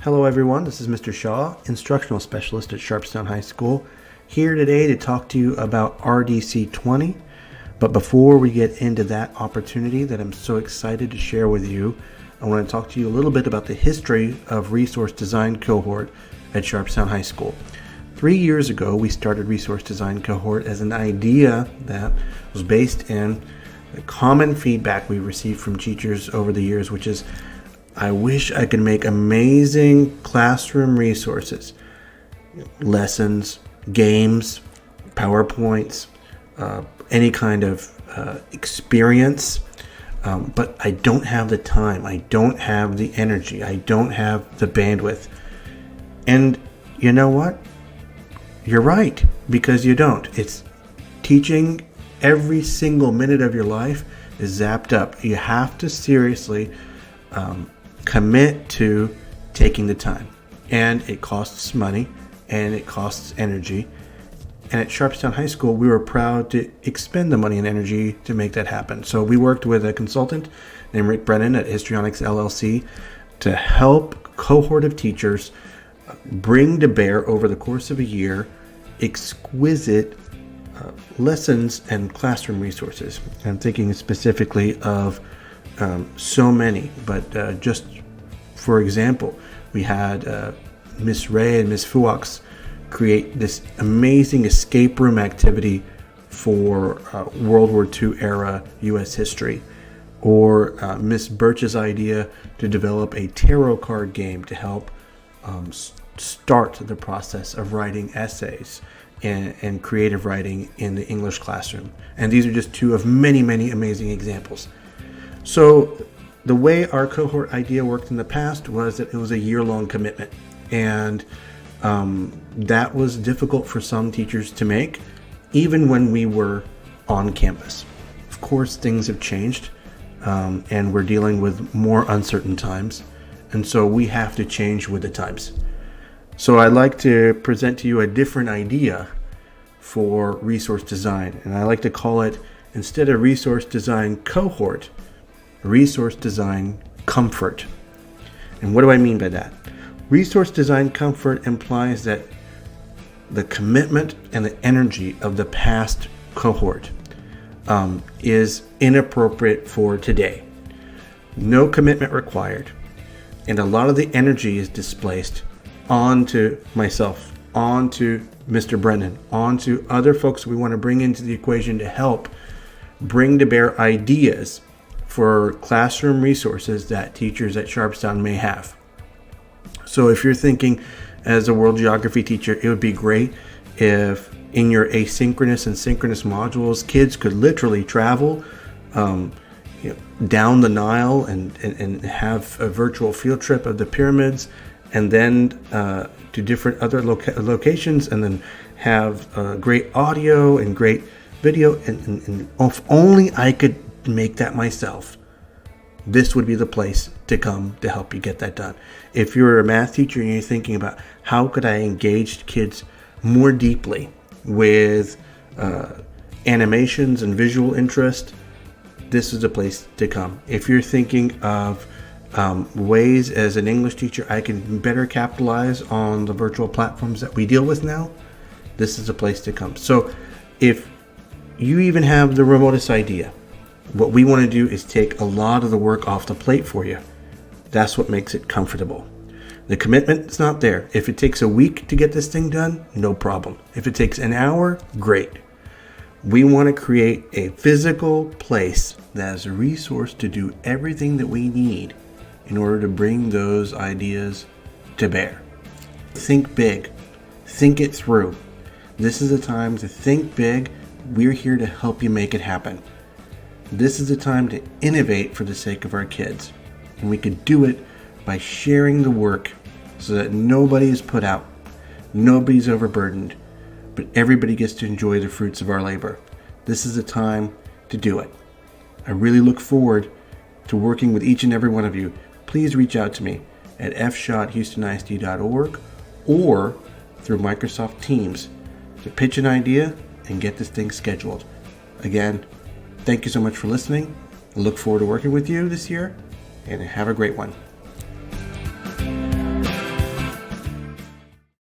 Hello everyone, this is Mr. Shaw, Instructional Specialist at Sharpstown High School, here today to talk to you about RDC20. But before we get into that opportunity that I'm so excited to share with you, I want to talk to you a little bit about the history of Resource Design Cohort at Sharpstown High School. 3 years ago, we started Resource Design Cohort as an idea that was based in the common feedback we received from teachers over the years, which is, I wish I could make amazing classroom resources, lessons, games, PowerPoints, any kind of experience, but I don't have the time, I don't have the energy, I don't have the bandwidth. And you know what? You're right, because you don't. It's teaching every single minute of your life is zapped up. You have to seriously commit to taking the time, and it costs money and it costs energy. And at Sharpstown High School, we were proud to expend the money and energy to make that happen. So we worked with a consultant named Rick Brennan at Histrionics LLC to help a cohort of teachers bring to bear over the course of a year exquisite lessons and classroom resources. I'm thinking specifically of so many, but just for example, we had Miss Ray and Miss Fuox create this amazing escape room activity for World War II era U.S. history, or Miss Birch's idea to develop a tarot card game to help start the process of writing essays and creative writing in the English classroom. And these are just two of many, many amazing examples. So the way our cohort idea worked in the past was that it was a year-long commitment, and that was difficult for some teachers to make, even when we were on campus. Of course, things have changed, and we're dealing with more uncertain times, and so we have to change with the times. So I'd like to present to you a different idea for resource design, and I like to call it, instead of resource design cohort, resource design comfort. And what do I mean by that? Resource design comfort implies that the commitment and the energy of the past cohort is inappropriate for today. No commitment required. And a lot of the energy is displaced onto myself, onto Mr. Brennan, onto other folks we want to bring into the equation to help bring to bear ideas for classroom resources that teachers at Sharpstown may have. So if you're thinking as a world geography teacher, it would be great if in your asynchronous and synchronous modules, kids could literally travel down the Nile and have a virtual field trip of the pyramids, and then to different other locations, and then have great audio and great video. And if only I could make that myself, this would be the place to come to help you get that done. If you're a math teacher and you're thinking about how could I engage kids more deeply with animations and visual interest, this is the place to come. If you're thinking of ways as an English teacher I can better capitalize on the virtual platforms that we deal with now, this is the place to come. So if you even have the remotest idea, what we want to do is take a lot of the work off the plate for you. That's what makes it comfortable. The commitment is not there. If it takes a week to get this thing done, no problem. If it takes an hour, great. We want to create a physical place that has a resource to do everything that we need in order to bring those ideas to bear. Think big. Think it through. This is a time to think big. We're here to help you make it happen. This is a time to innovate for the sake of our kids. And we could do it by sharing the work so that nobody is put out, nobody's overburdened, but everybody gets to enjoy the fruits of our labor. This is a time to do it. I really look forward to working with each and every one of you. Please reach out to me at fshot@houstonisd.org or through Microsoft Teams to pitch an idea and get this thing scheduled. Again, thank you so much for listening. I look forward to working with you this year, and have a great one.